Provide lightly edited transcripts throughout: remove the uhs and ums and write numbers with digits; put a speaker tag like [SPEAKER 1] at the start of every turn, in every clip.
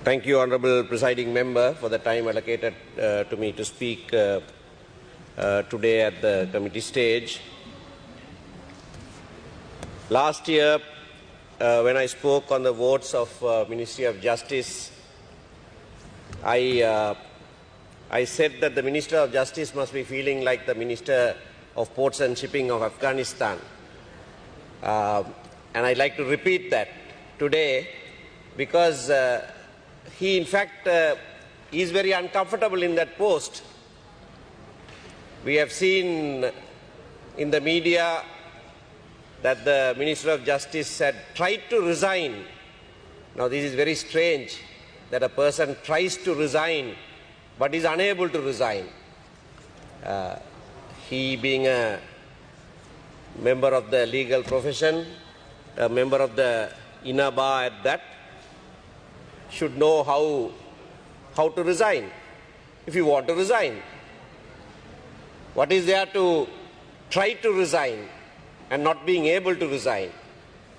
[SPEAKER 1] Thank you, Honourable Presiding Member, for the time allocated to me to speak today at the committee stage. Last year, when I spoke on the votes of Ministry of Justice, I said that the Minister of Justice must be feeling like the Minister of Ports and Shipping of Afghanistan. And I'd like to repeat that today because he, in fact, is very uncomfortable in that post. We have seen in the media that the Minister of Justice had tried to resign. Now, this is very strange that a person tries to resign but is unable to resign. He, being a member of the legal profession, a member of the INABA at that, should know how to resign, if you want to resign. What is there to try to resign and not being able to resign?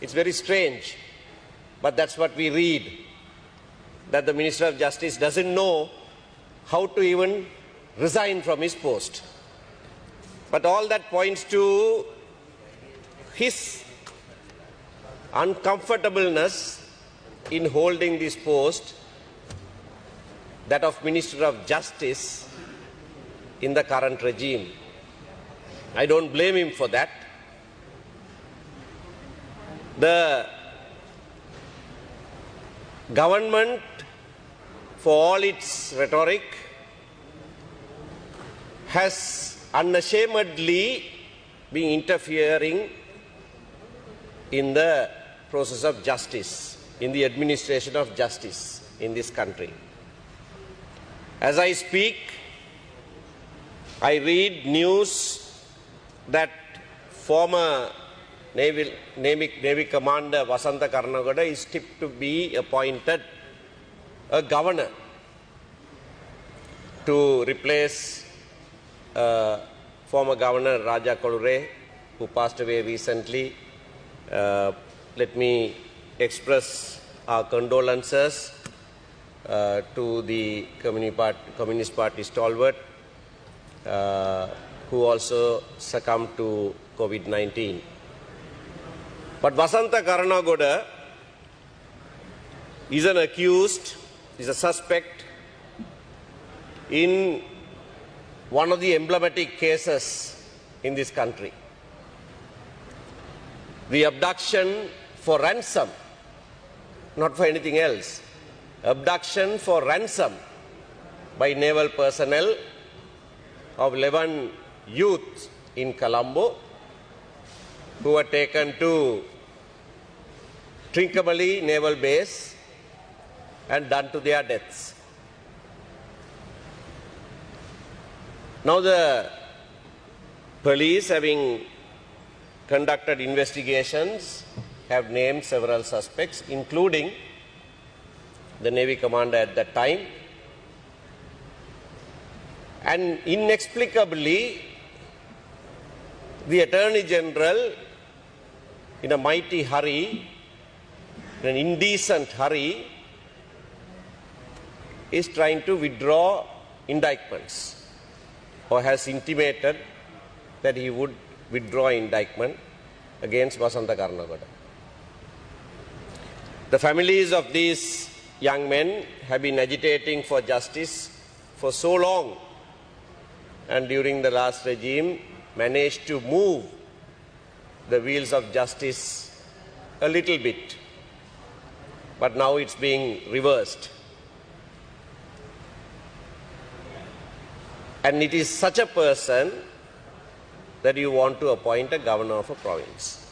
[SPEAKER 1] It's very strange, but that's what we read, that the Minister of Justice doesn't know how to even resign from his post. But all that points to his uncomfortableness in holding this post, that of Minister of Justice in the current regime. I don't blame him for that. The government, for all its rhetoric, has unashamedly been interfering in the process of justice, in the administration of justice in this country. As I speak, I read news that former Navy Commander Vasantha Karanagowda is tipped to be appointed a governor to replace former Governor Raja Kodure, who passed away recently. Let me express our condolences to the Communist Party stalwart who also succumbed to COVID-19. But Vasantha Karanagowda is an accused, is a suspect in one of the emblematic cases in this country, the abduction for ransom, not for anything else, abduction for ransom by naval personnel of 11 youths in Colombo who were taken to Trincomalee Naval Base and done to their deaths. Now the police, having conducted investigations, have named several suspects, including the Navy commander at that time. And inexplicably, the Attorney General, in a mighty hurry, in an indecent hurry, is trying to withdraw indictments, or has intimated that he would withdraw indictment against Vasantha Karanagowda. The families of these young men have been agitating for justice for so long, and during the last regime managed to move the wheels of justice a little bit, but now it's being reversed. And it is such a person that you want to appoint a governor of a province.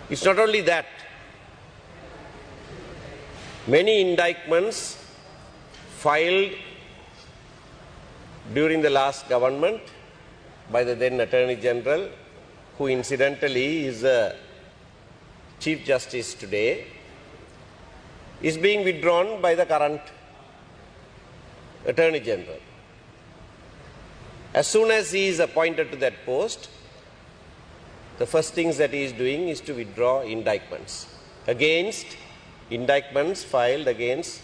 [SPEAKER 1] It's not only that. Many indictments filed during the last government by the then Attorney General, who incidentally is a Chief Justice today, is being withdrawn by the current Attorney General. As soon as he is appointed to that post, the first things that he is doing is to withdraw indictments against indictments filed against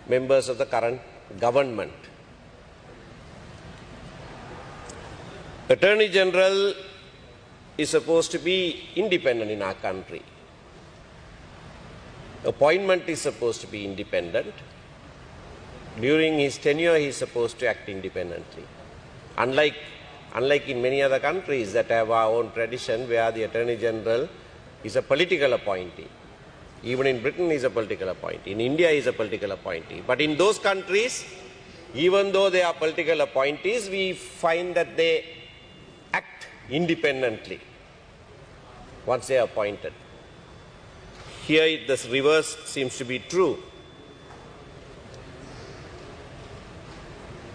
[SPEAKER 1] members of the current government. Attorney General is supposed to be independent in our country. Appointment is supposed to be independent. During his tenure, he is supposed to act independently. Unlike in many other countries that have our own tradition where the Attorney General is a political appointee. Even in Britain, he is a political appointee. In India, he is a political appointee. But in those countries, even though they are political appointees, we find that they act independently once they are appointed. Here, the reverse seems to be true.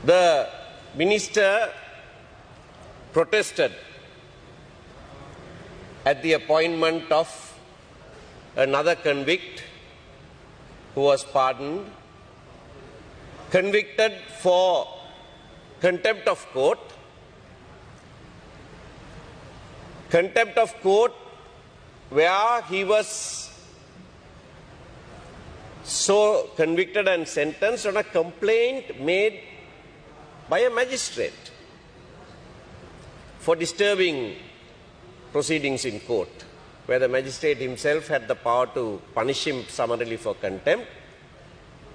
[SPEAKER 1] The minister protested at the appointment of another convict who was pardoned, convicted for contempt of court. Contempt of court where he was so convicted and sentenced on a complaint made by a magistrate for disturbing proceedings in court, where the magistrate himself had the power to punish him summarily for contempt.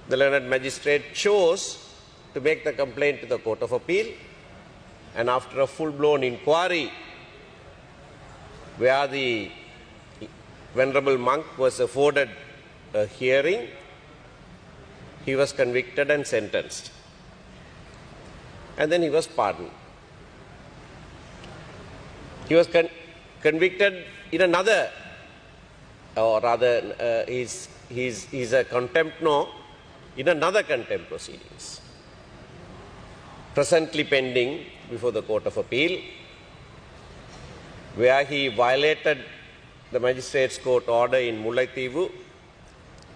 [SPEAKER 1] The learned magistrate chose to make the complaint to the Court of Appeal, and after a full-blown inquiry where the venerable monk was afforded a hearing, he was convicted and sentenced. And then he was pardoned. He was convicted in another, or rather, he's a contempt in another contempt proceedings, presently pending before the Court of Appeal, where he violated the magistrate's court order in Mullaitivu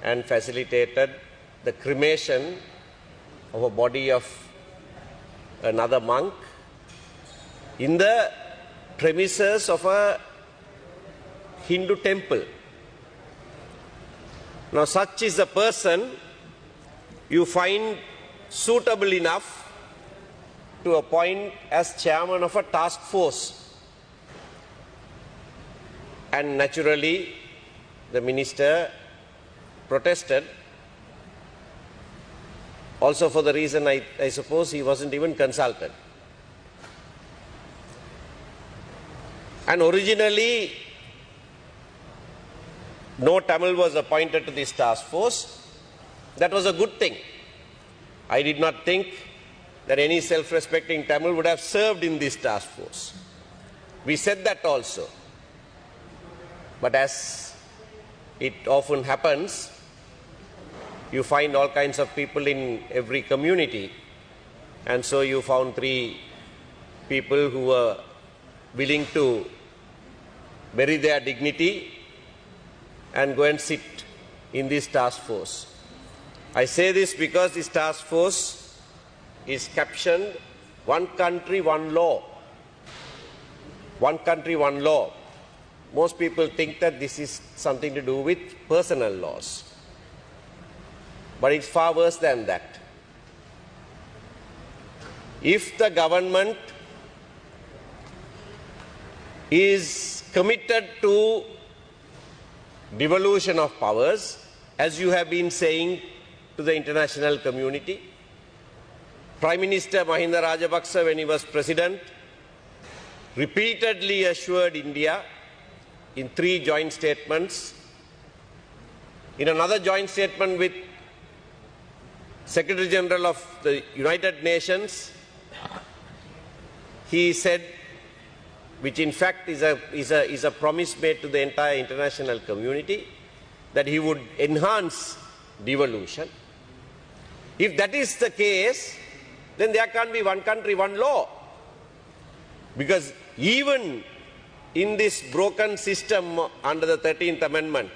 [SPEAKER 1] and facilitated the cremation of a body of another monk in the premises of a Hindu temple. Now, such is a person you find suitable enough to appoint as chairman of a task force. And naturally, the minister protested, also for the reason I suppose he wasn't even consulted. And originally, no Tamil was appointed to this task force. That was a good thing. I did not think that any self-respecting Tamil would have served in this task force. We said that also. But as it often happens, you find all kinds of people in every community. And so you found 3 people who were willing to bury their dignity and go and sit in this task force. I say this because this task force is captioned "One Country, One Law." One country, one law. Most people think that this is something to do with personal laws. But it's far worse than that. If the government is committed to devolution of powers, as you have been saying to the international community, Prime Minister Mahinda Rajapaksa, when he was president, repeatedly assured India in 3 joint statements. In another joint statement with Secretary General of the United Nations, he said, which in fact is a promise made to the entire international community, that he would enhance devolution. If that is the case, then there can't be one country, one law. Because even in this broken system under the 13th Amendment,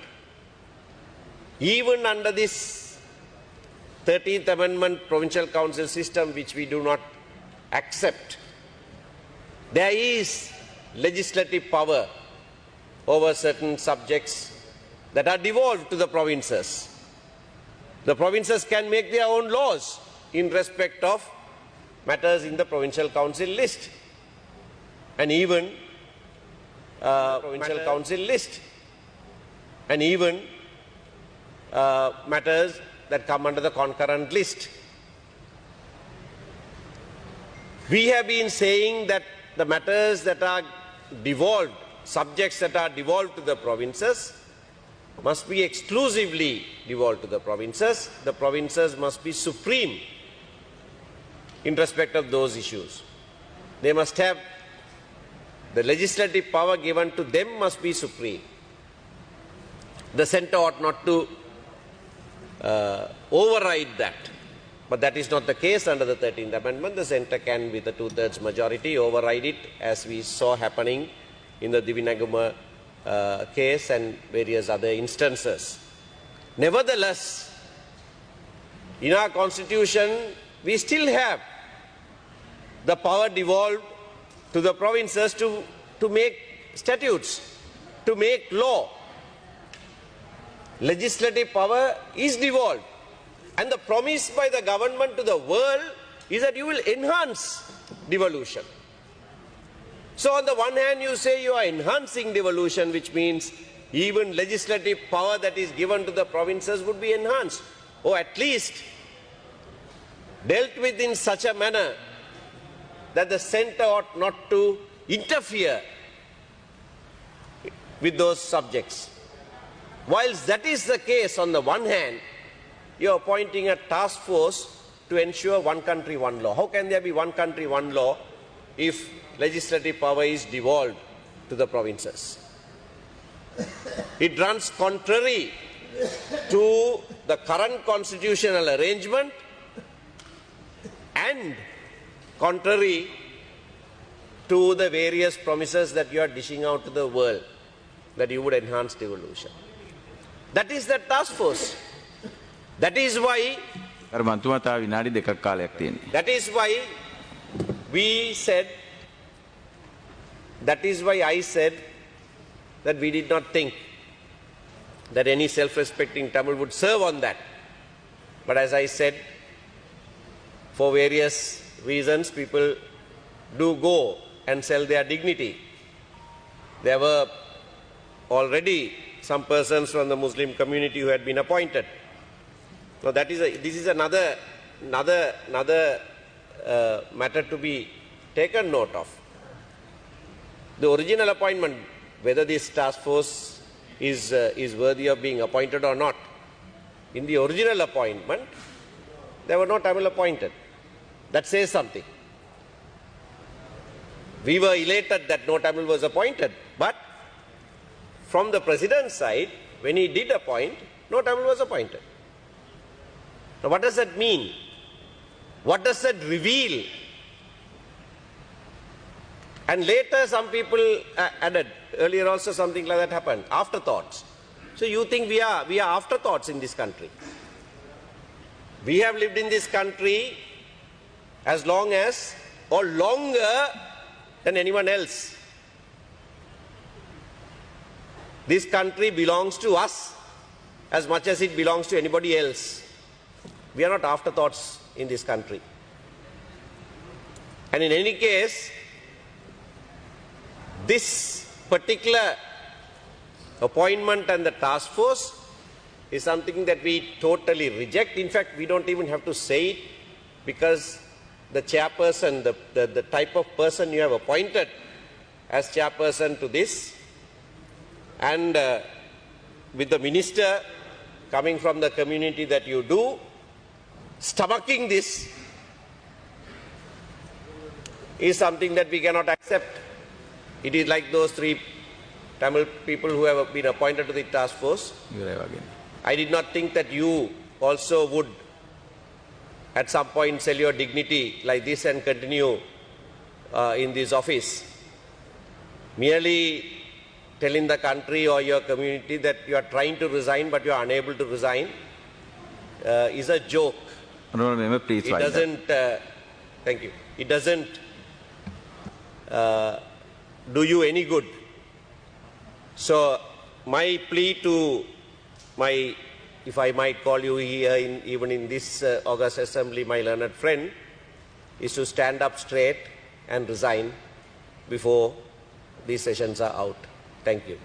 [SPEAKER 1] even under this 13th Amendment provincial council system, which we do not accept, there is legislative power over certain subjects that are devolved to the provinces. The provinces can make their own laws in respect of matters in the provincial council list, and even matters that come under the concurrent list. We have been saying that the matters that are devolved, subjects that are devolved to the provinces, must be exclusively devolved to the provinces. The provinces must be supreme in respect of those issues. They must have the legislative power given to them must be supreme. The centre ought not to override that. But that is not the case under the 13th Amendment. The centre can, with a 2/3 majority, override it, as we saw happening in the Divinaguma case and various other instances. Nevertheless, in our constitution, we still have the power devolved to the provinces to make statutes, to make law. Legislative power is devolved. And the promise by the government to the world is that you will enhance devolution. So on the one hand you say you are enhancing devolution, which means even legislative power that is given to the provinces would be enhanced, or at least dealt with in such a manner that the centre ought not to interfere with those subjects. Whilst that is the case on the one hand, you are appointing a task force to ensure one country, one law. How can there be one country, one law if legislative power is devolved to the provinces? It runs contrary to the current constitutional arrangement and contrary to the various promises that you are dishing out to the world that you would enhance devolution. That is the task force. That is why we said, that is why I said that we did not think that any self-respecting Tamil would serve on that. But as I said, for various reasons, people do go and sell their dignity. There were already some persons from the Muslim community who had been appointed. So this is another matter to be taken note of. The original appointment, whether this task force is worthy of being appointed or not, in the original appointment, there were no Tamil appointed. That says something. We were elated that no Tamil was appointed, but from the President's side, when he did appoint, no Tamil was appointed. Now what does that mean? What does that reveal? And later some people added, earlier also something like that happened, afterthoughts. So you think we are afterthoughts in this country? We have lived in this country as long as, or longer than anyone else. This country belongs to us as much as it belongs to anybody else. We are not afterthoughts in this country. And in any case, this particular appointment and the task force is something that we totally reject. In fact, we don't even have to say it, because the chairperson, the type of person you have appointed as chairperson to this, and with the minister coming from the community that you do, stomaching this is something that we cannot accept. It is like those 3 Tamil people who have been appointed to the task force. I did not think that you also would at some point sell your dignity like this and continue in this office. Merely telling the country or your community that you are trying to resign but you are unable to resign is a joke. It doesn't, thank you, it doesn't do you any good. So my plea to if I might call you here, even in this August Assembly, my learned friend, is to stand up straight and resign before these sessions are out. Thank you.